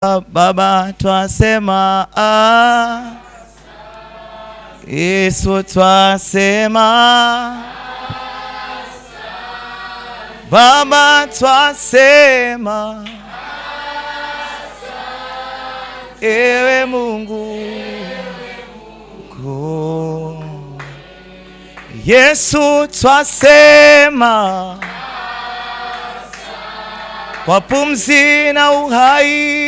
Baba twasema Yesu twasema Baba twasema ewe Mungu Yesu twasema kwa pumzi na uhai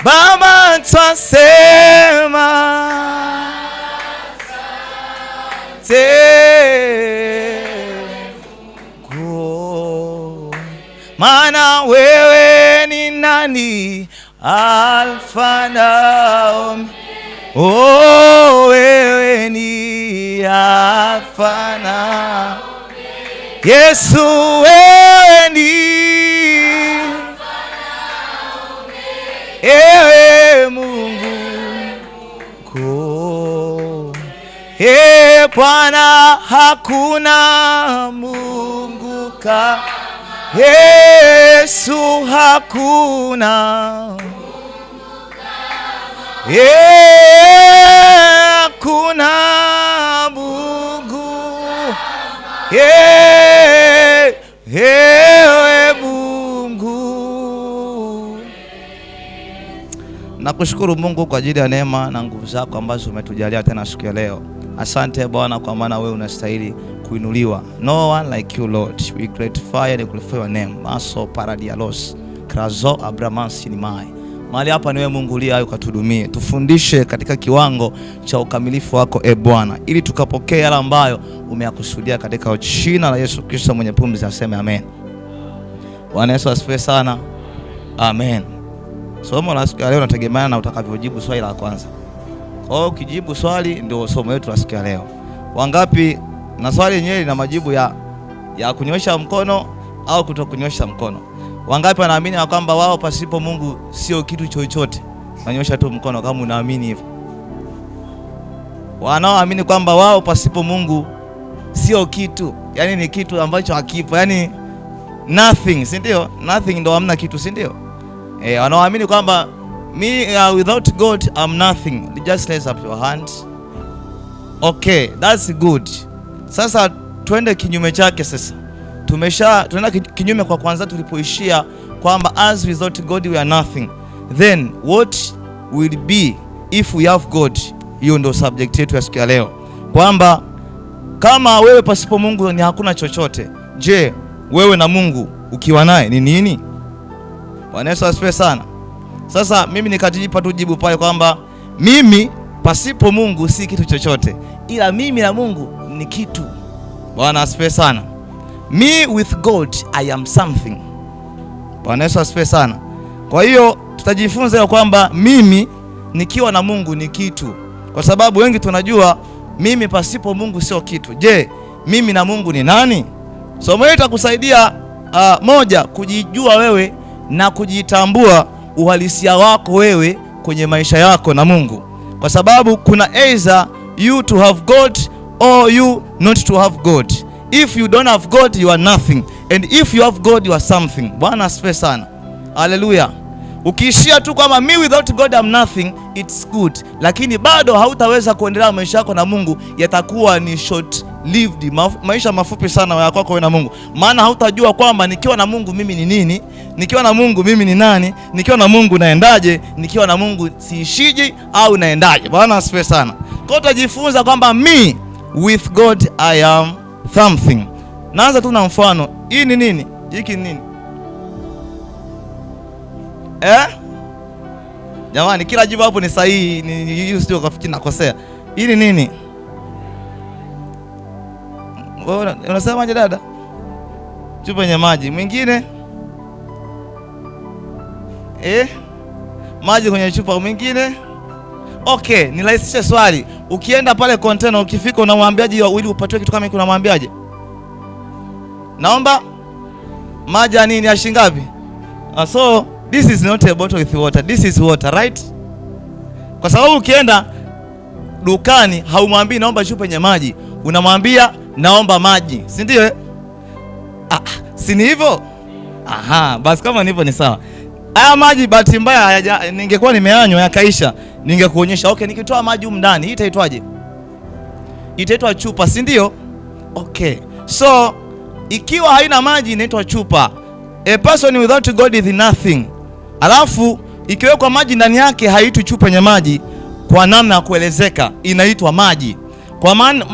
Baba twasema maana wewe ni nani Alfa na Omega. Oh, wewe ni Alfa na Yesu, wewe ni ewe Mungu ko Bwana, hakuna Mungu kama Yesu, hakuna hakuna Mungu ewe Mungu. Nakushukuru Mungu kwa ajili ya neema na nguvu zako ambazo umetujalia tena siku ya leo. Asante Bwana, kwa maana wewe unastahili kuinuliwa. No one like you Lord. We glorify and glorify your name. Maso paradialos krazo abramansi ni mai. Mahali hapa ni wewe Mungu uliye hai, ukatudumie. Tufundishe katika kiwango cha ukamilifu wako Bwana, ili tukapokea yale ambayo umeyakusudia katika jina la Yesu Kristo mwenye pumzi, aseme amen. Bwana Yesu asifiwe sana. Amen. Somo la siku ya leo nategemeana na utakavyojibu swali la kwanza. Kwa hiyo ukijibu swali ndio somo letu la siku ya leo. Wangapi na swali yenyewe lina majibu ya kunyosha mkono au kutokunyosha mkono? Wangapi wanaamini kwamba wao pasipo Mungu sio kitu chochote? Nyosha tu mkono kama unaamini hivyo. Wanaoamini kwamba wao pasipo Mungu sio kitu, yani ni kitu ambacho hakipo, yani nothing, si ndio? Nothing ndio hamna kitu, si ndio? Wanaoamini kwamba without God I'm nothing. Just raise up your hands. Okay, that's good. Sasa twende kinyume chake sasa. Tunaenda kinyume kwa kwanza tulipoishia kwamba as without God we are nothing. Then what will be if we have God? Hiyo ndio subject yetu ya siku ya leo. Kwamba kama wewe pasipo Mungu ni hakuna chochote. Je, wewe na Mungu ukiwa naye ni nini? Bwana Yesu asifiwe sana. Sasa mimi nikajipa tu jibu pale kwamba mimi pasipo Mungu si kitu chochote, ila mimi na Mungu ni kitu. Bwana asifiwe sana. Me with God I am something. Bwana Yesu asifiwe sana. Kwa hiyo tutajifunza kwamba mimi nikiwa na Mungu ni kitu, kwa sababu wengi tunajua mimi pasipo Mungu sio kitu. Je, mimi na Mungu ni nani? Somo hili litakusaidia moja, kujijua wewe na kujitambua uhalisia wako wewe kwenye maisha yako na Mungu, kwa sababu kuna either you to have God or you not to have God. If you don't have God you are nothing, and if you have God you are something. Bwana asifiwe sana. Haleluya. Ukiishia tu kama me without God I'm nothing, it's good, lakini bado hautaweza kuendelea maisha yako na Mungu. Yatakuwa ni short lived, maisha mafupi sana ya kwako wewe na Mungu. Maana hautajua kwamba nikiwa na Mungu mimi ni nini, nikiwa na Mungu mimi ni nani, nikiwa na Mungu naendaje, nikiwa na Mungu siishije au naendaje. Bwana asifiwe sana. Kwa hiyo utajifunza kwamba me with God I am something. Naanza tu na mfano. Hii ni nini? Hiki ni nini? Jamani, kila jibu hapo ni sahihi, ni sio kafikiri nakosea. Hii ni nini? Wewe unasemaje dada? Chupa yenye maji. Mwingine? Maji kwenye chupa. Mwingine? Okay, nirahisishe swali. Ukienda pale container, ukifika unamwambiaje ili upatiwe kitu kama hiki, unamwambiaje? Naomba maji ya nini, ya shilingi ngapi? So this is not a bottle with water, this is water, right? Kwa sababu ukienda dukani haumwambii naomba chupa yenye maji, unamwambia naomba maji, si ndio? Si ni hivyo? Aha, basi kama nipo ni sawa. Haya maji bahati mbaya ningekuwa nimeanywa yakaisha, ningekuonyesha. Okay, nikitoa maji huko ndani, hii itaitwaje? Itaitwa chupa, si ndio? Okay. So, ikiwa haina maji inaitwa chupa. A person without God is nothing. Alafu ikiwekwa maji ndani yake haitwi chupa yenye maji kwa namna ya kuelezeka, inaitwa maji.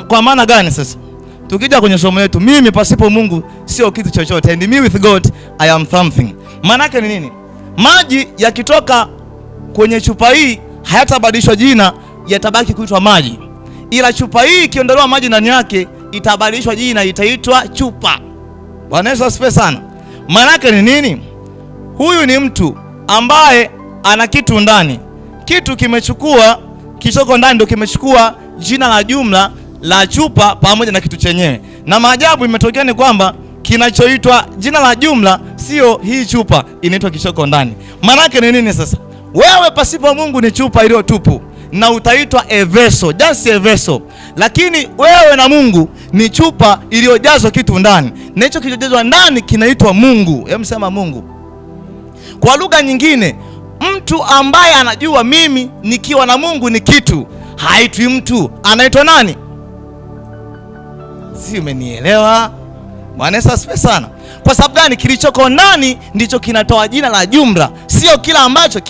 Kwa maana gani sasa? Tukija kwenye somo letu, mimi pasipo Mungu sio kitu chochote, and me with God I am something. Maana yake ni nini? Maji yakitoka kwenye chupa hii hayatabadilishwa jina, yatabaki kuitwa maji. Ila chupa hii ikiondolewa maji ndani yake itabadilishwa jina, itaitwa chupa. Bwana Yesu asifiwe sana. Maana yake ni nini? Huyu ni mtu ambaye ana kitu ndani. Kitu kimechukua kichoko ndani, ndio kimechukua jina la jumla la chupa pamoja na kitu chenyewe. Na maajabu imetokea ni kwamba kinachoitwa jina la jumla sio hii chupa, inaitwa kichoko ndani. Maana yake ni nini sasa? Wewe pasipo Mungu ni chupa iliyo tupu na utaitwa a vessel, just a vessel. Lakini wewe na Mungu ni chupa iliyojazwa kitu ndani. Na hicho kilichojazwa ndani kinaitwa Mungu. Hebu sema Mungu. Kwa lugha nyingine, mtu ambaye anajua mimi nikiwa na Mungu ni kitu, haitwi mtu, anaitwa nani? Si umenielewa? Bwana Yesu asifiwe sana. Kwa sababu gani? Kilichoko ndani ndicho kinatoa jina la jumla, sio kila ambacho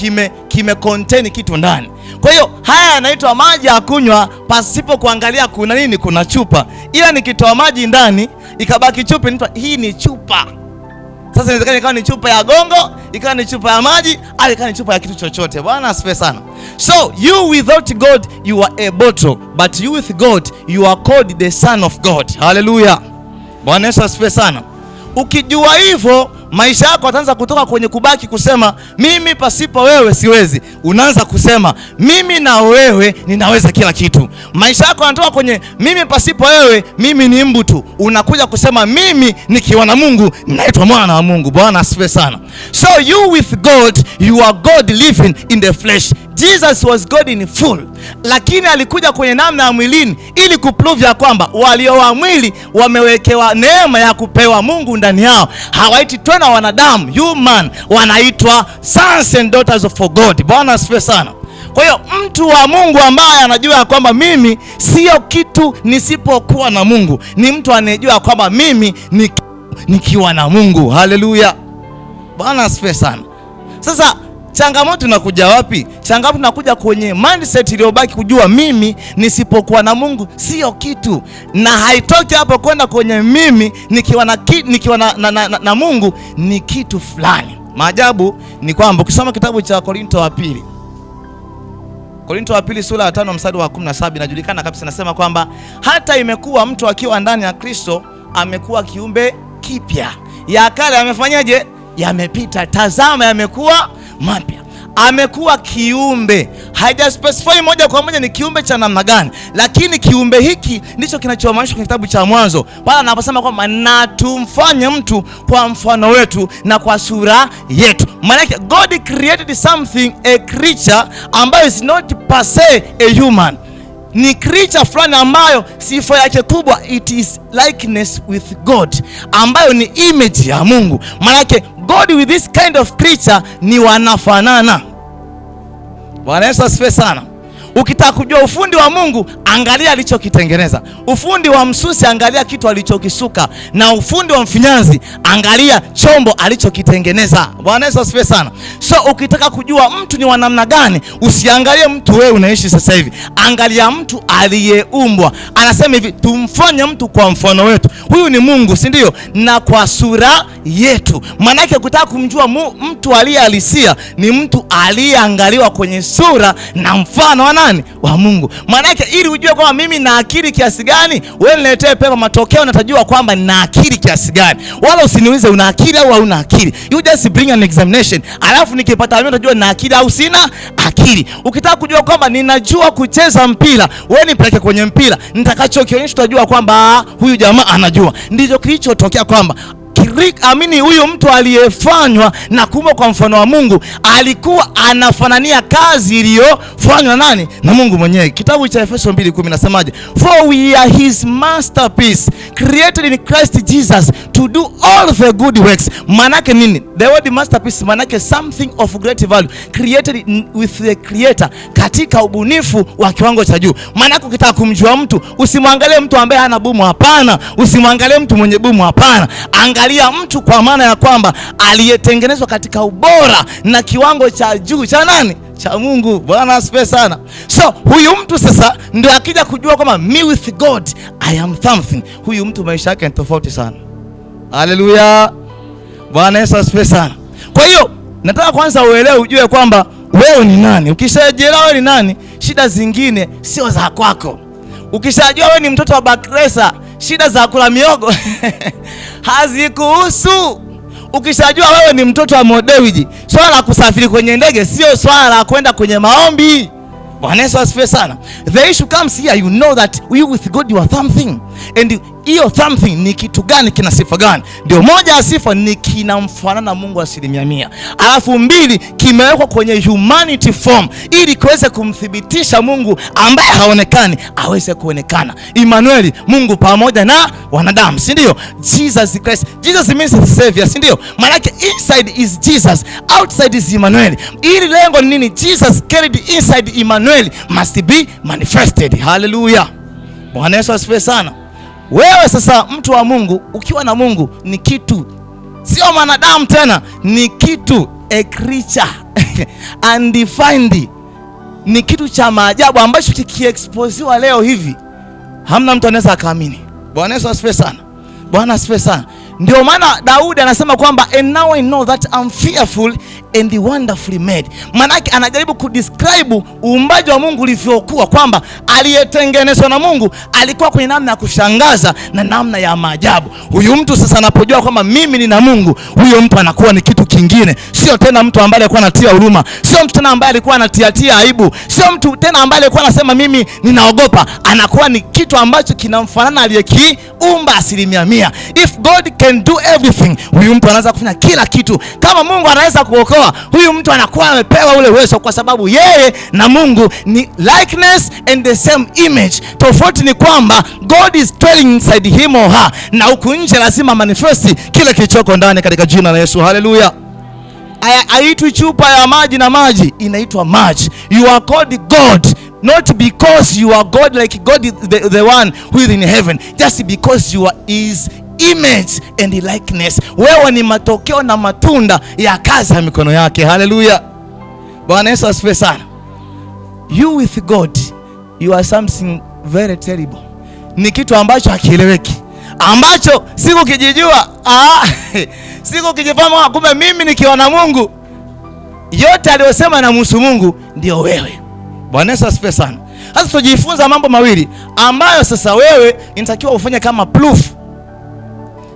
kime contain kitu ndani. Kwa hiyo haya yanaitwa maji ya kunywa pasipo kuangalia kuna nini, kuna chupa. Ila nikitoa maji ndani ikabaki chupa, inaitwa hii ni chupa. Sasa inawezekana ikawa ni chupa ya gongo, ikawa ni chupa ya maji, au ikawa ni chupa ya kitu chochote. Bwana asifiwe sana. So you without God you are a bottle, but you with God you are called the son of God. Hallelujah. Bwana Yesu asifiwe sana. Ukijua hivyo, maisha yako yataanza kutoka kwenye kubaki kusema mimi pasipo wewe siwezi, unaanza kusema mimi na wewe ninaweza kila kitu. Maisha yako yanatoka kwenye mimi pasipo wewe mimi ni mbu tu, unakuja kusema mimi nikiwa na Mungu ninaitwa mwana wa Mungu. Bwana asifiwe sana. So you with God you are God living in the flesh. Jesus was God in full, lakini alikuja kwenye namna ya mwilini ili kuprove ya kwamba walio wa mwili wamewekewa neema ya kupewa Mungu ndani yao. Hawaiti tena wanadamu, human, wanaitwa sons and daughters of God. Bwana asifiwe sana. Kwa hiyo mtu wa Mungu ambaye anajua kwamba mimi sio kitu nisipokuwa na Mungu, ni mtu anayejua kwamba mimi nikiwa na Mungu. Haleluya. Bwana asifiwe sana. Sasa changamoto inakuja wapi? Changamoto inakuja kwenye mindset iliyobaki kujua mimi nisipokuwa na Mungu sio kitu, na haitoki hapo kwenda kwenye mimi nikiwa na Mungu ni kitu fulani. Maajabu ni kwamba ukisoma kitabu cha Korinto wa pili sura ya 5 mstari wa 17 inajulikana kabisa, nasema kwamba hata imekuwa mtu akiwa ndani ya Kristo amekuwa kiumbe kipya, ya kale yamefanyaje? Yamepita, tazama yamekuwa mapya. Amekuwa kiumbe, haija specify moja kwa moja ni kiumbe cha namna gani, lakini kiumbe hiki ndicho kinachoamanishwa kwenye kitabu cha Mwanzo pale anaposema kwamba na tumfanye mtu kwa mfano wetu na kwa sura yetu. Maana yake God created something, a creature ambayo is not per se a human. Ni creature fulani ambayo sifa yake kubwa it is likeness with God, ambayo ni image ya Mungu. Maana yake God with this kind of creature ni wanafanana. Bwana Yesu asifiwe sana. Ukitaka kujua ufundi wa Mungu, angalia alichokitengeneza. Ufundi wa msusi, angalia kitu alichokisuka, na ufundi wa mfinyanzi, angalia chombo alichokitengeneza. Bwana Yesu asifiwe sana. So ukitaka kujua mtu ni wa namna gani, usiangalie mtu wewe unaishi sasa hivi, angalia mtu aliyeumbwa. Anasema hivi, tumfanye mtu kwa mfano wetu. Huyu ni Mungu, si ndio? Na kwa sura yetu. Maana yake ukitaka kumjua mtu aliyehalisia ni mtu aliyeangaliwa kwenye sura na mfano wa Mungu. Maana yake ili ujue kwamba mimi na akili kiasi gani, wewe niletee pepa matokeo natajua kwamba nina akili kiasi gani. Wala usiniulize una akili au hauna akili. You just bring an examination. Alafu nikipata mimi natajua nina akili au sina akili. Ukitaka kujua kwamba ninajua kucheza mpira, wewe nipeleke kwenye mpira. Nitakachokionyesha utajua kwamba huyu jamaa anajua. Ndicho kilichotokea kwamba huyu mtu aliyefanywa na kuumbwa kwa mfano wa Mungu alikuwa anafanania kazi iliyofanywa na nani? Na Mungu mwenyewe. Kitabu cha Efeso 2:10 nasemaje? For we are his masterpiece, created in Christ Jesus to do all the good works. Manake nini? The word masterpiece manake something of great value, created with the creator, katika ubunifu wa kiwango cha juu. Manake ukitaka kumjua mtu, usimwangalie mtu ambaye hana bumu, hapana. Usimwangalie mtu mwenye bumu, hapana. Angalia mtu kwa maana ya kwamba aliyetengenezwa katika ubora na kiwango cha juu cha nani? Cha Mungu. Bwana asifiwe sana. So huyu mtu sasa ndio akija kujua kwamba me with God I am something. Huyu mtu maisha yake ni tofauti sana. Haleluya. Bwana Yesu asifiwe sana. Kwa hiyo nataka kwanza uelewe, ujue kwamba wewe ni nani. Ukishajielewa wewe ni nani, shida zingine sio za kwako. Ukishajua wewe ni mtoto wa Bakresa, shida za kula miogo hazikuhusu. Ukishajua wewe ni mtoto wa Modewiji, swala la kusafiri kwenye ndege sio swala la kwenda kwenye maombi. Bwana Yesu asifiwe sana. The issue comes here, you know that you with God you are something. And hiyo something ni kitu gani, kina sifa gani? Ndio moja ya sifa ni kinamfanana Mungu 100%. Alafu mbili, kimewekwa kwenye humanity form ili kiweze kumthibitisha Mungu ambaye haonekani aweze kuonekana. Emmanuel, Mungu pamoja na wanadamu, si ndio? Jesus Christ. Jesus means the savior, si ndio? Maana inside is Jesus, outside is Emmanuel. Ili lengo ni nini? Jesus carried inside Emmanuel must be manifested. Hallelujah. Bwana Yesu asifiwe sana. Wewe sasa mtu wa Mungu, ukiwa na Mungu ni kitu, sio mwanadamu tena, ni kitu, a creature undefined, ni kitu cha maajabu ambacho kikiexposiwa leo hivi hamna mtu anaweza akaamini. Bwana Yesu asifiwe sana. Bwana asifiwe sana. Ndio maana Daudi anasema kwamba and now I know that I'm fearful and wonderfully made. Manake anajaribu kudescribe uumbaji wa Mungu ulivyokuwa, kwamba aliyetengenezwa na Mungu alikuwa kwenye namna ya kushangaza na namna ya maajabu. Huyu mtu sasa anapojua kwamba mimi nina Mungu, huyo mtu anakuwa ni kitu kingine. Sio tena mtu ambaye alikuwa anatia huruma, sio mtu tena ambaye alikuwa anatia aibu, sio mtu tena ambaye alikuwa anasema mimi ninaogopa. Anakuwa ni kitu ambacho kinamfanana aliyekiumba 100%. If God can do everything, huyu mtu anaweza kufanya kila kitu. Kama Mungu anaweza kuokoa, huyu mtu anakuwa amepewa ule uwezo, kwa sababu yeye na Mungu ni likeness and the same image. Tofauti ni kwamba God is dwelling inside him or her, na huku nje lazima manifesti kile kilichoko ndani, katika jina la Yesu. Haleluya. Haitwi chupa ya maji na maji, inaitwa maji. You are called God not because you are God like God is the one who is in heaven, just because you are his image and likeness. Wewe ni matokeo na matunda ya kazi ya mikono yake. Haleluya. Bwana Yesu asifiwe sana. You with God you are something very terrible. Ni kitu ambacho hakieleweki, ambacho siku kijijua siku kijifahamu kumbe mimi nikiwa na Mungu, yote aliyosema na mhusu Mungu ndio wewe. Bwana Yesu asifiwe sana. Sasa tujifunza mambo mawili ambayo sasa wewe inatakiwa ufanye kama proof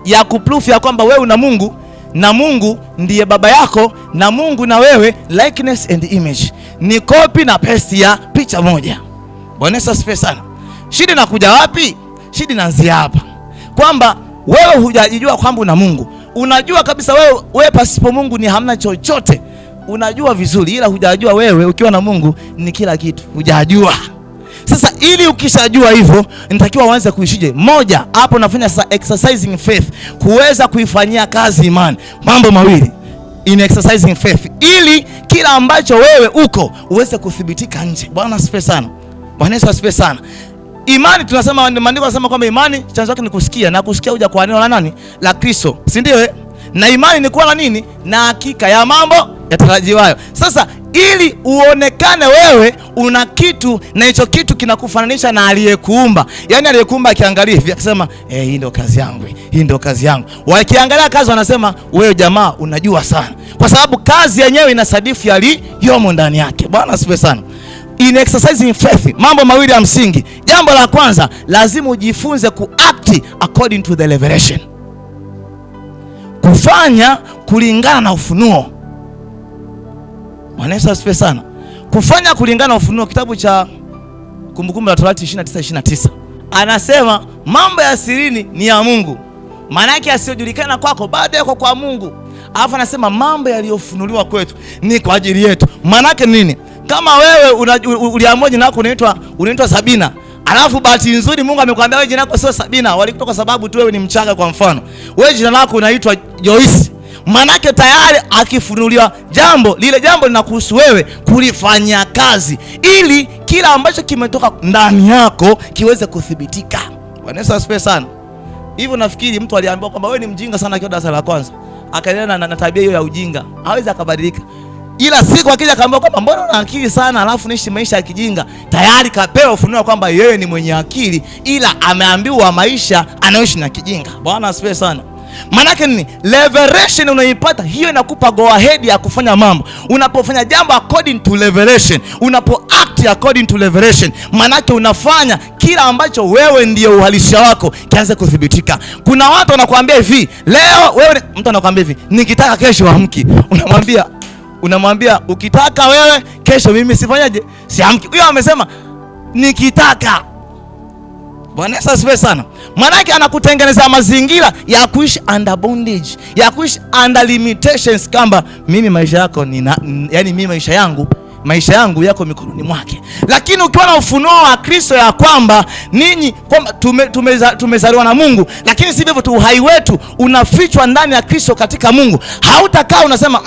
ya kuproof ya kwamba wewe una Mungu na Mungu ndiye baba yako, na Mungu na wewe likeness and image, ni copy na paste ya picha moja. Bwana Yesu asifiwe sana. Shida inakuja wapi? Shida inaanzia hapa, kwamba wewe hujajijua kwamba una Mungu. Unajua kabisa wewe pasipo Mungu ni hamna chochote. Unajua vizuri, ila hujajua wewe ukiwa na Mungu ni kila kitu. Hujajua. Sasa ili ukishajua hivyo, nitakiwa uanze kuishije? Moja, hapo unafanya exercising faith, kuweza kuifanyia kazi imani. Mambo mawili in exercising faith, ili kila ambacho wewe uko uweze kuthibitika nje. Bwana asifiwe sana. Bwana Yesu asifiwe sana. Imani tunasema, maandiko yanasema kwamba imani chanzo chake ni kusikia, na kusikia huja kwa neno la nani? La Kristo, si ndio? Na imani ni kuwa na nini? Na hakika ya mambo yatarajiwayo. Sasa ili uonekane wewe una kitu, na hicho kitu kinakufananisha na aliyekuumba. Yaani aliyekuumba akiangalia hivi akisema hii ndio kazi yangu, hii ndio kazi yangu. Wakiangalia kazi wanasema wewe jamaa unajua sana, kwa sababu kazi yenyewe inasadifu yaliyomo ndani yake. Bwana asifiwe sana. In exercising faith, mambo mawili ya msingi. Jambo la kwanza, lazima ujifunze kuact according to the revelation, kufanya kulingana na ufunuo. Bwana Yesu asifiwe sana. Kufanya kulingana na ufunuo. Kitabu cha Kumbukumbu la Torati 29:29 anasema mambo ya sirini ni ya Mungu, Maana yake asiyojulikana kwako bado yako kwa Mungu. Alafu anasema mambo yaliyofunuliwa kwetu ni kwa ajili yetu. Maana yake nini? Kama wewe uliamua jina lako unaitwa Sabina, alafu bahati nzuri Mungu amekwambia wewe jina lako sio Sabina, walikutoka sababu tu wewe ni Mchaga kwa mfano. Wewe jina lako unaitwa Joyce. Manake tayari akifunuliwa jambo, lile jambo linakuhusu wewe kulifanya kazi ili kila ambacho kimetoka ndani yako kiweze kuthibitika. Bwana Yesu asifiwe sana. Hivyo nafikiri mtu aliambiwa kwamba wewe ni mjinga sana akiwa darasa la kwanza, akaendelea na tabia hiyo ya ujinga, hawezi akabadilika. Ila siku akija akaambiwa kwamba mbona una akili sana alafu niishi maisha ya kijinga, tayari kapewa ufunuo kwamba yeye ni mwenye akili, ila ameambiwa maisha anayoishi na kijinga. Bwana asifiwe sana. Manake nini? Revelation unaipata, hiyo inakupa go ahead ya kufanya mambo. Unapofanya jambo according to revelation, unapo act according to revelation, manake unafanya kila ambacho wewe ndiyo uhalisia wako kianze kuthibitika. Kuna watu wanakuambia hivi, leo wewe, mtu anakuambia hivi, nikitaka kesho amki. Unamwambia ukitaka wewe kesho mimi sifanyaje? Siamki. Huyo amesema nikitaka. Bwana Yesu asifiwe sana. Manake anakutengeneza mazingira ya kuishi under bondage, ya kuishi under limitations, kamba mimi maisha yako yani mimi maisha yangu yako mikononi mwake. Lakini ukiwa na ufunuo wa Kristo ya kwamba ninyi kwamba tumezaliwa na Mungu, lakini si hivyo tu, uhai wetu unafichwa ndani ya Kristo katika Mungu, hautakaa unasema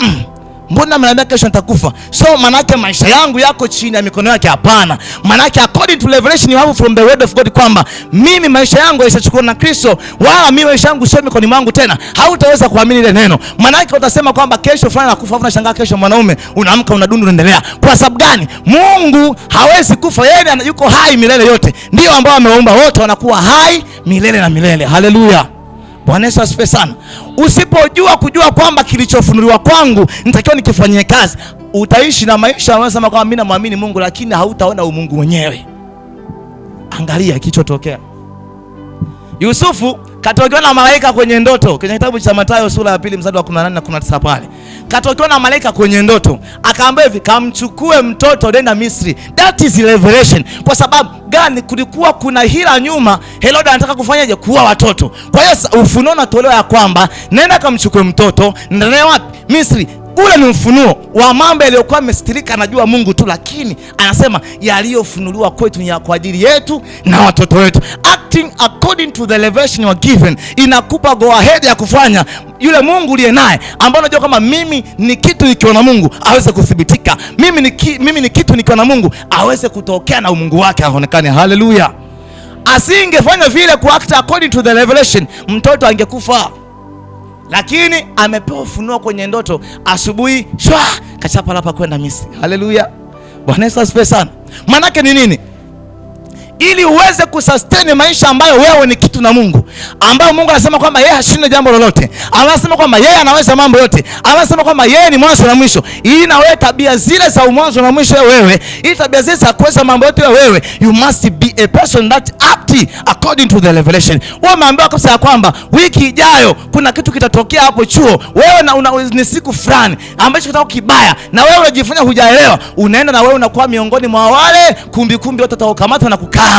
mbona mnaambia kesho nitakufa, so manake maisha yangu yako chini ya mikono yake. Hapana. Manake according to revelation you have from the word of God kwamba mimi maisha yangu yashachukua na Kristo, wala mimi maisha yangu sio mikononi mwangu tena. Hautaweza kuamini ile neno. Manake utasema kwamba kesho fulani nakufa, afu unashangaa kesho mwanaume unaamka unadundu unaendelea. Kwa sababu gani? Mungu hawezi kufa, yeye yuko hai milele yote. Ndio ambao ameumba wote wanakuwa hai milele na milele. Haleluya. Bwana Yesu asifiwe sana. Usipojua kujua kwamba kilichofunuliwa kwangu nitakiwa nikifanyie kazi, utaishi na maisha unasema kwamba mimi namwamini Mungu, lakini hautaona umungu mwenyewe. Angalia kilichotokea. Yusufu katokewa na malaika kwenye ndoto. Kwenye kitabu cha Mathayo sura ya 2 mstari wa 18 na 19 pale. Katokewa na malaika kwenye ndoto. Akaambia hivi, kamchukue mtoto nenda Misri. That is revelation. Kwa sababu gani? Kulikuwa kuna hila nyuma. Herode anataka kufanyaje? Kuua watoto. Kwa hiyo ufunuo unatolewa ya kwamba nenda kamchukue mtoto, nenda wapi? Misri. Ule ni ufunuo wa mambo yaliyokuwa yamestirika anajua Mungu tu, lakini anasema yaliyofunuliwa kwetu ni kwa ajili yetu na watoto wetu. Acting according to the revelation you are given inakupa go ahead ya kufanya yule Mungu uliye naye, ambao unajua kama mimi ni kitu nikiwa na Mungu aweze kuthibitika. Mimi ni kitu nikiwa na Mungu aweze kutokea na umungu wake aonekane. Haleluya. Asingefanya vile ku act according to the revelation, mtoto angekufa. Lakini amepewa ufunuo kwenye ndoto, asubuhi shwa kachapa hapa kwenda Misri. Haleluya. Bwana Yesu asifiwe sana. Manake ni nini? Ili uweze kusustain maisha ambayo wewe ni kitu na Mungu, ambayo Mungu anasema kwamba yeye hashinde jambo lolote, anasema kwamba yeye anaweza mambo yote, anasema kwamba yeye ni mwanzo na mwisho. Ili na wewe tabia zile za mwanzo na mwisho wewe, ili tabia zile za kuweza mambo yote wewe, you must be a person that act according to the revelation. Wewe umeambiwa kabisa kwamba wiki ijayo kuna kitu kitatokea hapo chuo, wewe ni siku fulani ambacho kitako kibaya, na wewe unajifanya hujaelewa, unaenda na wewe unakuwa miongoni mwa wale kumbi wote watakaokamatwa na kukaangwa.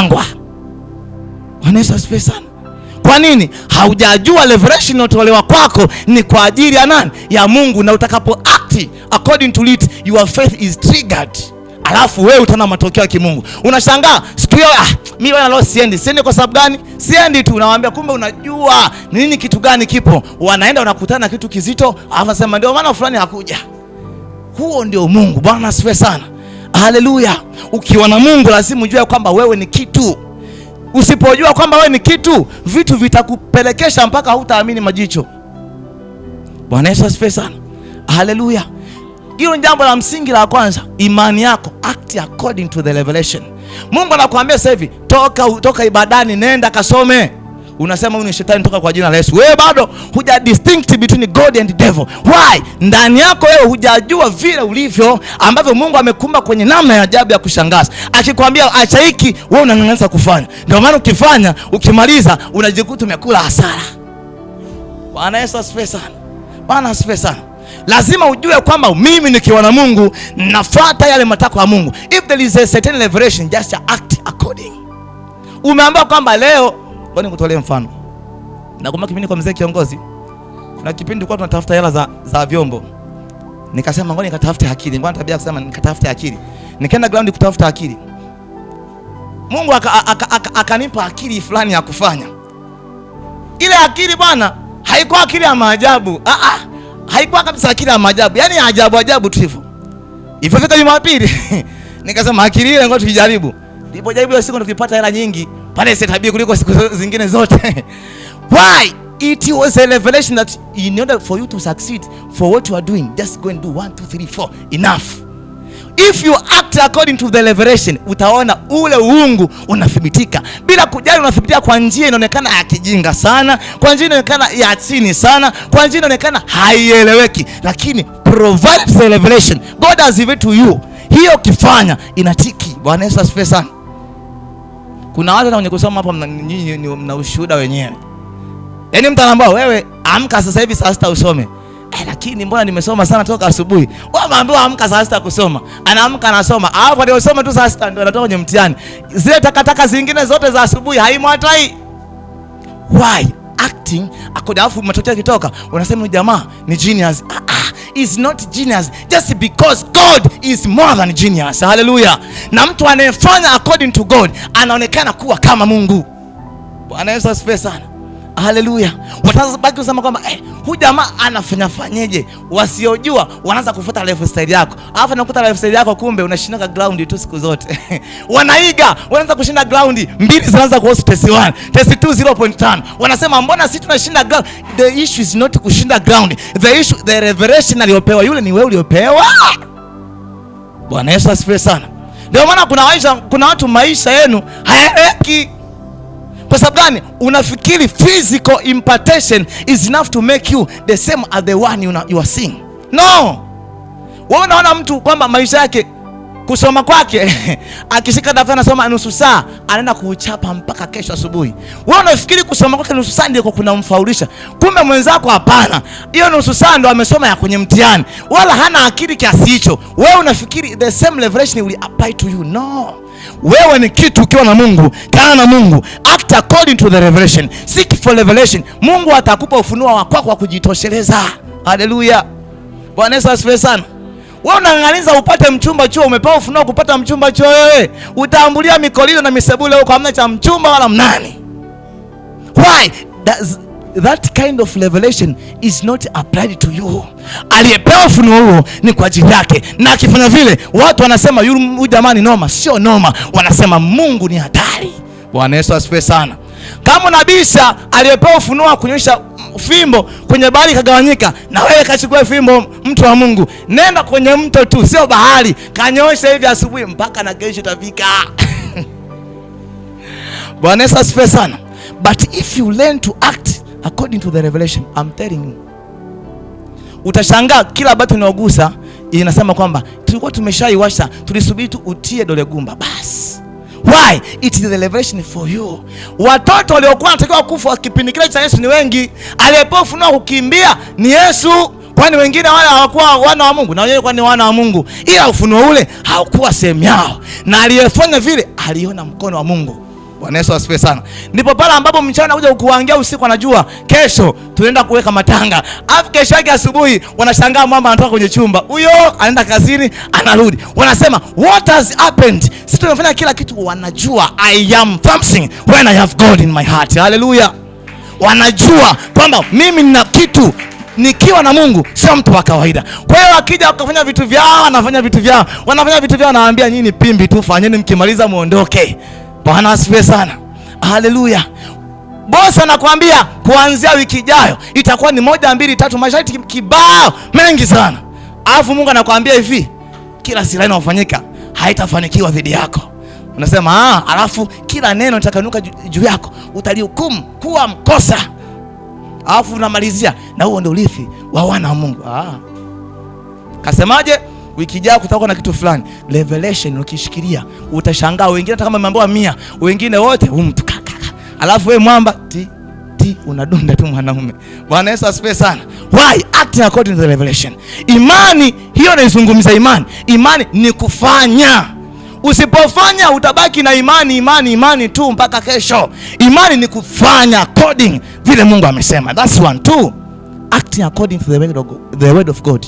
Bwana Yesu asifiwe sana. Kwa nini? Haujajua revelation inayotolewa kwako ni kwa ajili ya nani? Ya Mungu. Na utakapo act according to it, your faith is triggered. Alafu wewe utaona matokeo ya kimungu. Unashangaa siku hiyo, mimi bwana leo siendi kwa sababu gani? Siendi tu, nawaambia kumbe unajua nini kitu gani kipo. Wanaenda unakutana na kitu kizito, afasema ndio maana fulani hakuja. Huo ndio Mungu. Bwana asifiwe sana. Haleluya. Ukiwa na Mungu lazima ujue kwamba wewe ni kitu. Usipojua kwamba wewe ni kitu, vitu vitakupelekesha mpaka hutaamini majicho. Bwana Yesu asifiwe sana. Haleluya. Hilo ni jambo la msingi la kwanza, imani yako, act according to the revelation. Mungu anakuambia sasa hivi, toka ibadani nenda kasome. Unasema huyu ni shetani, toka kwa jina la Yesu. Wewe bado huja distinct between God and devil. Why? Ndani yako wewe hujajua vile ulivyo, ambavyo Mungu amekumba kwenye namna ya ajabu ya kushangaza. Akikwambia acha hiki, wewe unang'ang'ana kufanya. Ndio maana ukifanya, ukimaliza unajikuta umekula hasara. Bwana Yesu asifiwe sana. Bwana asifiwe sana. Lazima ujue kwamba mimi nikiwa na Mungu nafuata yale matakwa ya Mungu. If there is a certain revelation, just act according. Umeambiwa kwamba leo, ngoja nikutolee mfano. Nakumbuka kipindi kwa mzee kiongozi, kuna kipindi kwa tunatafuta hela za vyombo. Nikasema ngoja nikatafute akili. Ngoja tabia kusema nikatafute akili. Nikaenda ground kutafuta akili. Mungu akanipa akili fulani ya kufanya. Ile akili bwana haikuwa akili ya maajabu. Haikuwa kabisa akili ya maajabu. Yaani ajabu tu hivyo. Ilifika Jumapili nikasema akili ile ngoja tujaribu. Nilipojaribu hiyo siku nilipata hela nyingi. Pale sitabii kuliko siku zingine zote. Why? It was a revelation that in order for you to succeed for what you are doing, just go and do 1 2 3 4 enough. If you act according to the revelation, utaona ule uungu unathibitika. Bila kujali unathibitika kwa njia inaonekana ya kijinga sana, kwa njia inaonekana ya chini sana, kwa njia inaonekana haieleweki, lakini provide the revelation God has given to you. Hiyo kifanya inatiki. Bwana Yesu asifiwe sana. Kuna watu wenye kusoma hapa mna ushuhuda wenyewe. Yaani mtu anaambia wewe amka sasa hivi saa 6 usome. Lakini mbona nimesoma sana toka asubuhi? Wewe maambiwa amka saa 6 kusoma. Anaamka anasoma. Hapo ndio usome tu saa 6 ndio anatoka kwenye mtihani. Zile takataka zingine zote za asubuhi haimwatai. Why? Acting akodafu matokeo kitoka. Unasema jamaa ni genius. Is not genius just because God is more than genius. Hallelujah. Na mtu anayefanya according to God anaonekana kuwa kama Mungu. Bwana Yesu asifiwe sana. Hallelujah. Watabaki kusema kwamba huyu jamaa anafanyaje? Wasiojua wanaanza kufuata lifestyle yako. Alafu nakuta lifestyle yako kumbe unashinda ground tu siku zote. Wanaiga, wanaanza kushinda ground, mbili zinaanza kuhusu test 1, test 2 0.5. Wanasema mbona sisi tunashinda ground? The issue is not kushinda ground. The issue, the revelation aliyopewa yule ni wewe uliopewa. Bwana Yesu asifiwe sana. Ndio maana kuna watu maisha yenu hayaeleweki. Kwa sababu gani? Unafikiri physical impartation is enough to make you the same as the one you are seeing. No. Wewe unaona mtu kwamba maisha yake kusoma kwake akishika daftari anasoma nusu saa anaenda kuchapa mpaka kesho asubuhi. Wewe unafikiri kusoma kwake nusu saa ndio kunamfaulisha. Kumbe mwenzako hapana. Hiyo nusu saa ndio amesoma ya kwenye mtihani. Wala hana akili kiasi hicho. Wewe unafikiri the same revelation will apply to you. No. Wewe ni kitu ukiwa na Mungu, kana na Mungu, act according to the revelation. Seek for revelation. Mungu atakupa ufunuo wa kwako wa kujitosheleza. Hallelujah. Bwana Yesu asifiwe sana. Wewe unang'aniza upate mchumba chuo, umepewa ufunuo kupata mchumba chuo wewe. Utaambulia mikolilo na misebule huko hamna cha mchumba wala mnani. Why? That kind of revelation is not applied to you. Aliyepewa ufunuo huo ni kwa ajili yake. Na akifanya vile, watu wanasema huyu jamaa ni noma. Sio noma, wanasema Mungu ni hatari. Bwana Yesu asifiwe sana. Kama nabisha aliyepewa ufunuo wa kunyosha fimbo kwenye bahari kagawanyika, na wewe kachukua fimbo, mtu wa Mungu, nenda kwenye mto tu, sio bahari, kanyosha hivi asubuhi mpaka na kesho utafika. Bwana Yesu asifiwe sana. But if you learn to act according to the revelation, I'm telling you, utashangaa kila batu unaogusa inasema kwamba tulikuwa tumeshaiwasha, tulisubiri tu utie dole gumba basi. Why? It is the revelation for you. Watoto waliokuwa wanatakiwa kufa kipindi kile cha Yesu ni wengi. Aliyepewa ufunuo kukimbia ni Yesu. Kwani wengine wale hawakuwa wana wa Mungu? Na wao kwani wana wa Mungu, ila ufunuo ule haukuwa sehemu yao. Na aliyefanya vile aliona mkono wa Mungu. Bwana Yesu asifiwe sana. Ndipo pale ambapo mchana kuja kukuangia usiku anajua kesho tunaenda kuweka matanga. Afu kesho yake asubuhi wanashangaa mwamba anatoka kwenye chumba. Huyo anaenda kazini anarudi. Wanasema what has happened? Sisi tunafanya kila kitu, wanajua I am something when I have God in my heart. Hallelujah. Wanajua kwamba mimi nina kitu nikiwa na Mungu, sio mtu wa kawaida. Kwa hiyo akija wakafanya vitu vyao, wanafanya vitu vyao nawaambia nyinyi pimbi tu, fanyeni mkimaliza muondoke. Bwana asifiwe sana. Hallelujah. Boss anakuambia kuanzia wiki ijayo itakuwa ni 1 2 3, masharti kibao mengi sana. Alafu Mungu anakuambia hivi, kila silaha inayofanyika haitafanikiwa dhidi yako. Unasema alafu kila neno litakanuka juu yako utalihukumu kuwa mkosa. Alafu unamalizia na huo ndio urithi wa wana wa Mungu. Kasemaje? Wiki ijayo kutakuwa na kitu fulani. Revelation ukishikilia utashangaa, wengine hata kama umeambiwa 100, wengine wote mtu kaka. Alafu wewe mwamba ti unadunda tu mwanaume. Bwana Yesu asifiwe sana. Why? Acting according to the revelation. Imani hiyo naizungumza imani. Imani ni kufanya. Usipofanya utabaki na imani tu mpaka kesho. Imani ni kufanya according vile Mungu amesema. That's one. Two, acting according to the word of God.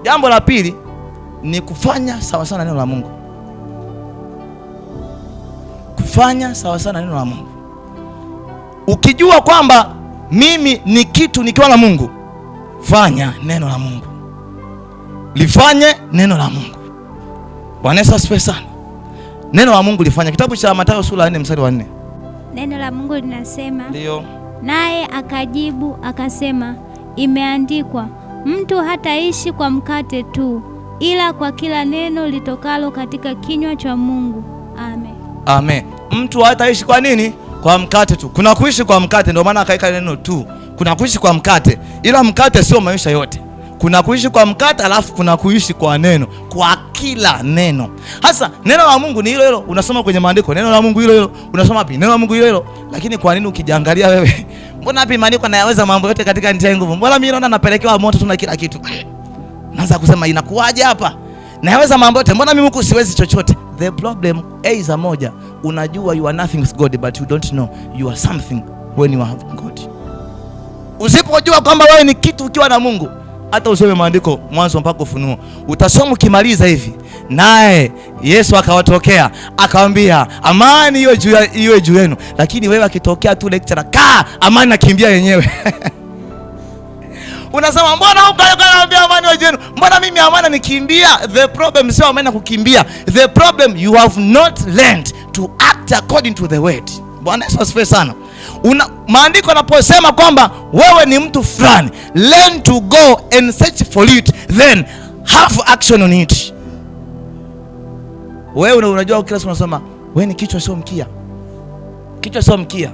Jambo la pili ni kufanya sawa sawa na neno la Mungu. Kufanya sawa sawa na neno la Mungu. Ukijua kwamba mimi ni kitu nikiwa na Mungu, fanya neno la Mungu. Lifanye neno la Mungu. Bwana Yesu asifiwe sana. Neno la Mungu lifanya. Kitabu cha Mathayo sura 4 mstari wa 4. Neno la Mungu linasema, ndio, naye akajibu akasema, imeandikwa, mtu hataishi kwa mkate tu, ila kwa kila neno litokalo katika kinywa cha Mungu. Amen. Amen. Mtu hataishi kwa nini? Kwa mkate tu. Kuna kuishi kwa mkate, ndio maana akaika neno tu. Kuna kuishi kwa mkate, ila mkate sio maisha yote. Kuna kuishi kwa mkate, alafu kuna kuishi kwa neno, kwa kila neno. Hasa neno la Mungu ni hilo hilo, unasoma kwenye maandiko, neno la Mungu hilo hilo, unasoma wapi? Neno la Mungu hilo hilo. Lakini kwa nini ukijiangalia wewe, mbona wapi maandiko nayaweza mambo yote katika njia ya nguvu? Mbona mimi naona napelekewa moto tu na kila kitu? Naanza kusema inakuwaje hapa? Nayaweza mambo yote, mbona mimi huku siwezi chochote? The problem is moja, unajua you are nothing with God, but you don't know you are something when you have God. Usipojua kwamba wewe ni kitu ukiwa na Mungu, hata usome maandiko mwanzo mpaka Ufunuo, utasoma ukimaliza hivi, naye Yesu akawatokea akawaambia, amani iwe juu yenu. Lakini wewe akitokea tu lecture, amani nakimbia yenyewe. Unasema mbona huko anaambia amani iwe juu yenu, mbona mimi amani nikimbia? The problem sio amani kukimbia. The problem you have not learned to act according to the word. Bwana Yesu asifiwe sana. Maandiko yanaposema kwamba wewe ni mtu fulani, learn to go and search for it, then have action on it. Wewe unajua kila siku unasema wewe ni kichwa sio mkia. Kichwa sio mkia.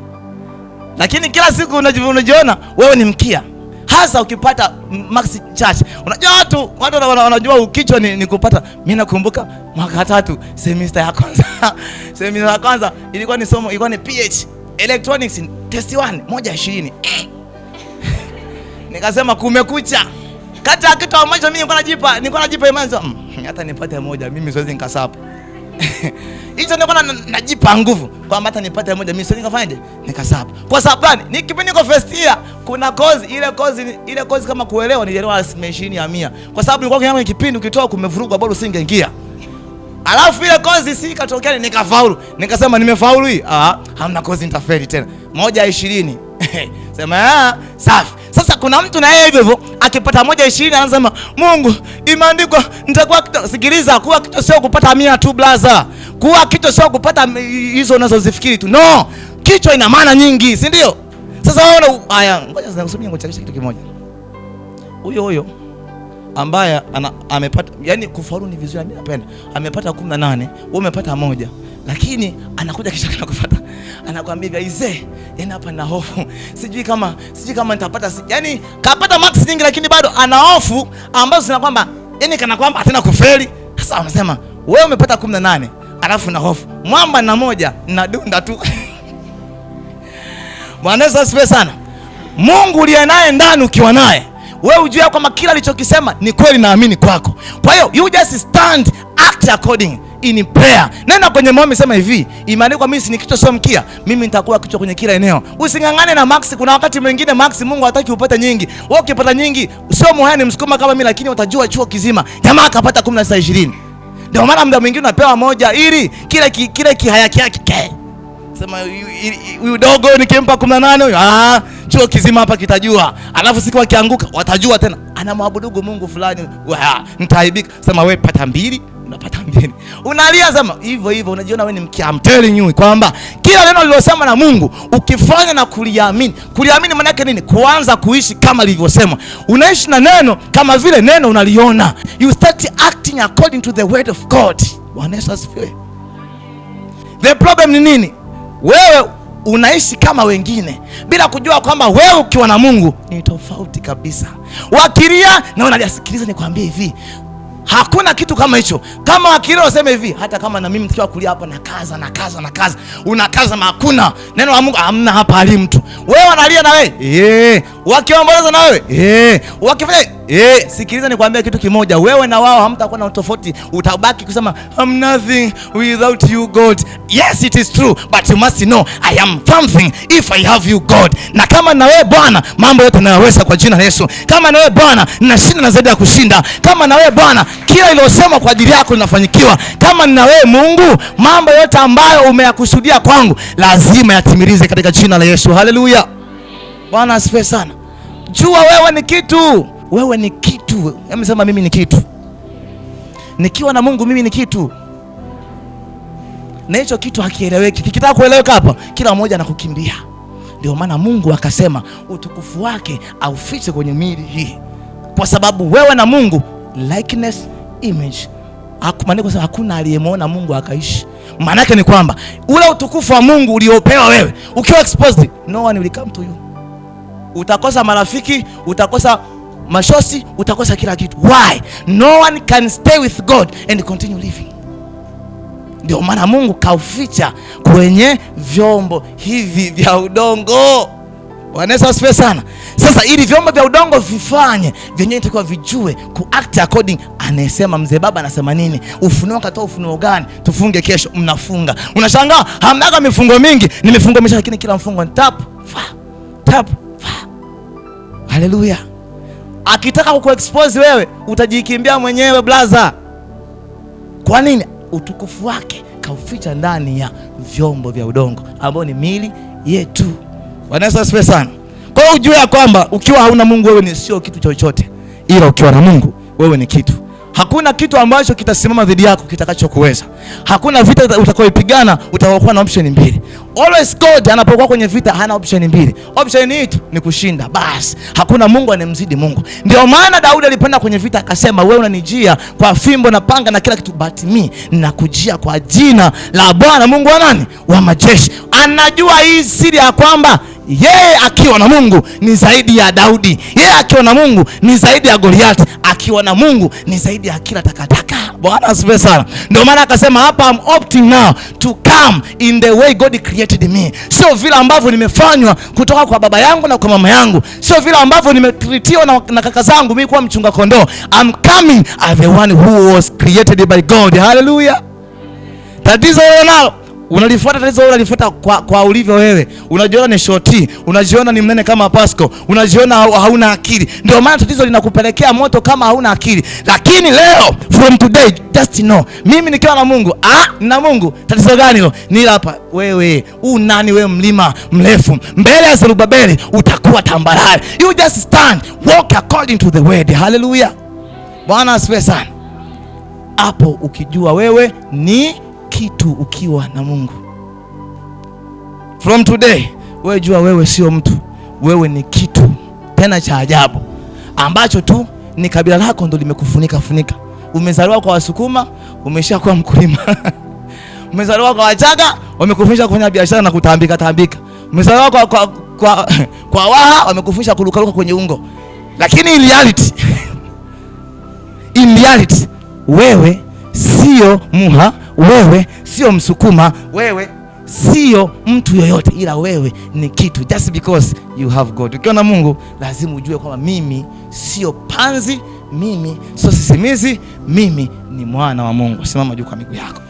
Lakini kila siku unajiona wewe ni mkia. Hasa ukipata Max Church. Unajua watu wanajua kichwa ni kupata. Mimi nakumbuka mwaka 3 semester ya kwanza. Semester ya kwanza ilikuwa ni somo, ilikuwa ni PH Electronics test 1 1:20. Nikasema kumekucha. Kata kitu ambacho mimi nilikuwa najipa imani, hata nipate moja mimi siwezi nikasapa. Hicho nilikuwa najipa nguvu kwamba hata nipate moja mimi siwezi nikafanyaje? Nikasapa. Kwa sababu gani? Nikipindi niko first year, kuna ile course kama kuelewa nilielewa asilimia 100. Kwa sababu nilikuwa kwenye kipindi ukitoa kumevurugwa bado usingeingia. Alafu ile kozi si ikatokea nikafaulu. Nikasema nimefaulu hii. Hamna kozi nitafeli tena. 1:20. Sema safi. Sasa kuna mtu na yeye hivyo akipata 1:20 anasema Mungu imeandikwa nitakuwa kitu. Sikiliza, kuwa kitu sio kupata 100 tu blaza. Kuwa kitu sio kupata hizo unazozifikiri tu. No, kichwa ina maana nyingi, si ndio? Sasa wewe haya, ngoja nikusomee ngochakisha kitu kimoja. Huyo ambaye amepata, yani kufaulu ni vizuri, mimi napenda. Amepata 18, wewe umepata 1. Lakini anakuja kisha anakufuata. Anakuambia izee, yani hapa na hofu. Sijui kama nitapata, yani kapata max nyingi lakini bado ana hofu ambazo zina kwamba yani kana kwamba atena kufeli. Sasa anasema wewe umepata 18, alafu na hofu. Mwamba na 1 nadunda tu. Bwana Yesu asifiwe sana. Mungu uliye naye ndani ukiwa naye, wewe ujue kwamba kila alichokisema ni kweli, naamini kwako. Kwa hiyo you just stand, act according in prayer. Nenda kwenye maombi, sema hivi, imeandikwa mimi si kichwa sio mkia, mimi nitakuwa kichwa kwenye kila eneo. Usingangane na max. Kuna wakati mwingine max Mungu hataki upate nyingi. Wewe ukipata nyingi sio muhani msukuma kama mimi, lakini utajua chuo kizima jamaa akapata 19-20. Ndio maana muda mwingine unapewa 1 ili kile kihayaki yake. Sema huyu dogo nikimpa 18 huyu chuo kizima hapa kitajua. Alafu siku akianguka watajua tena anamwabudu Mungu fulani. Nitaaibika. Sema wewe pata 2, unapata 2. Unalia sema hivyo unajiona wewe ni mkia. I'm telling you kwamba kila neno lililosema na Mungu ukifanya na kuliamini. Kuliamini maana yake nini? Kuanza kuishi kama lilivyosema. Unaishi na neno kama vile neno unaliona. You start acting according to the word of God. Bwana Yesu asifiwe. The problem ni nini? Wewe unaishi kama wengine bila kujua kwamba wewe ukiwa na Mungu ni tofauti kabisa. Wakilia na unalisikiliza, nikwambie hivi, hakuna kitu kama hicho. Kama wakilia useme hivi, hata kama na mimi nikiwa kulia hapa unakaza, hakuna neno la Mungu hamna hapa ali mtu. Wewe analia na wewe wakiomboleza na wewe wakifanya sikiliza nikwambia kitu kimoja, wewe na wao hamtakuwa na tofauti. Utabaki kusema I'm nothing without you God. Yes, it is true, but you must know I am something if I have you God. Na kama na wewe Bwana, mambo yote nayaweza kwa jina la Yesu. Kama na wewe Bwana, ninashinda na zaidi ya kushinda. Kama na wewe Bwana, kila iliyosema kwa ajili yako linafanyikiwa. Kama na wewe Mungu, mambo yote ambayo umeyakusudia kwangu lazima yatimilize katika jina la Yesu. Haleluya. Bwana asifiwe sana. Jua wewe ni kitu. Wewe ni kitu. Sema mimi ni kitu. Nikiwa na Mungu mimi ni kitu. Na hicho kitu hakieleweki. Kikitaka kueleweka hapa, kila mmoja anakukimbia. Ndio maana Mungu akasema utukufu wake aufiche kwenye miili hii. Kwa sababu wewe na Mungu likeness, image. Hakuna aliyemwona Mungu akaishi. Maana yake ni kwamba ule utukufu wa Mungu uliopewa wewe, ukiwa exposed, no one will come to you. Utakosa marafiki, utakosa mashosi, utakosa kila kitu. Why? No one can stay with God and continue living. Ndio maana Mungu kauficha kwenye vyombo hivi vya udongo. Bwana Yesu asifiwe sana. Sasa ili vyombo vya udongo vifanye, vyenyewe itakuwa vijue kuact according. Anasema mzee baba anasema nini? Ufunuo katoa ufunuo gani? Tufunge kesho, mnafunga. Unashangaa hamnaga mifungo mingi, ni mifungo misha, lakini kila mfungo ni tap fa tap fa. Haleluya. Akitaka kukuexpose wewe, utajikimbia mwenyewe blaza. Kwa nini? Utukufu wake kauficha ndani ya vyombo vya udongo ambao ni miili yetu. Bwana Yesu asifiwe sana. Kwa hiyo ujue ya kwamba ukiwa hauna Mungu wewe ni sio kitu chochote, ila ukiwa na Mungu wewe ni kitu. Hakuna kitu ambacho kitasimama dhidi yako kitakachokuweza. Hakuna vita utakayoipigana utakuwa na option mbili. Always God anapokuwa kwenye vita hana option mbili. Option yetu ni kushinda. Basi hakuna Mungu anemzidi Mungu. Ndio maana Daudi alipanda kwenye vita akasema, wewe unanijia kwa fimbo na panga na kila kitu, but me ninakujia kwa jina la Bwana Mungu wa nani? Wa majeshi. Anajua hii siri ya kwamba yeye akiwa na Mungu ni zaidi ya Daudi. Yeye akiwa na Mungu ni zaidi ya Goliath. Akiwa na Mungu ni zaidi ya kila takataka. Bwana asifiwe sana. Ndio maana akasema hapa, I'm opting now to come in the way God created me. Sio vile ambavyo nimefanywa kutoka kwa baba yangu na kwa mama yangu. Sio vile ambavyo nimetritiwa na kaka zangu mimi kuwa mchunga kondoo. I'm coming as the one who was created by God. Hallelujah. Tatizo nalo unalifuata, tatizo unalifuata kwa ulivyo wewe. Unajiona ni shoti, unajiona ni mnene kama Pasco, unajiona hauna akili. Ndio maana tatizo linakupelekea moto kama hauna akili. Lakini leo, from today, just know, mimi nikiwa na Mungu, na Mungu, tatizo gani hilo? Ni hapa wewe. Nani wewe mlima mrefu? Mbele ya Zerubabeli utakuwa tambarare. You just stand, walk according to the word. Hallelujah. Bwana asifiwe sana. Hapo ukijua wewe ni kitu ukiwa na Mungu. From today, wewe jua wewe sio mtu. Wewe ni kitu tena cha ajabu ambacho tu ni kabila lako ndo limekufunika funika. Umezaliwa kwa Wasukuma, umeshakuwa mkulima. Umezaliwa kwa Wachaga, wamekufundisha kufanya biashara na kutambika. Umezaliwa kwa Waha, wamekufundisha kurukaruka kwenye ungo. Lakini in reality wewe sio Muha, wewe sio Msukuma, wewe sio mtu yoyote, ila wewe ni kitu. Just because you have God. Ukiwa na Mungu lazima ujue kwamba mimi sio panzi, mimi sio sisimizi, mimi ni mwana wa Mungu. Simama juu kwa miguu yako.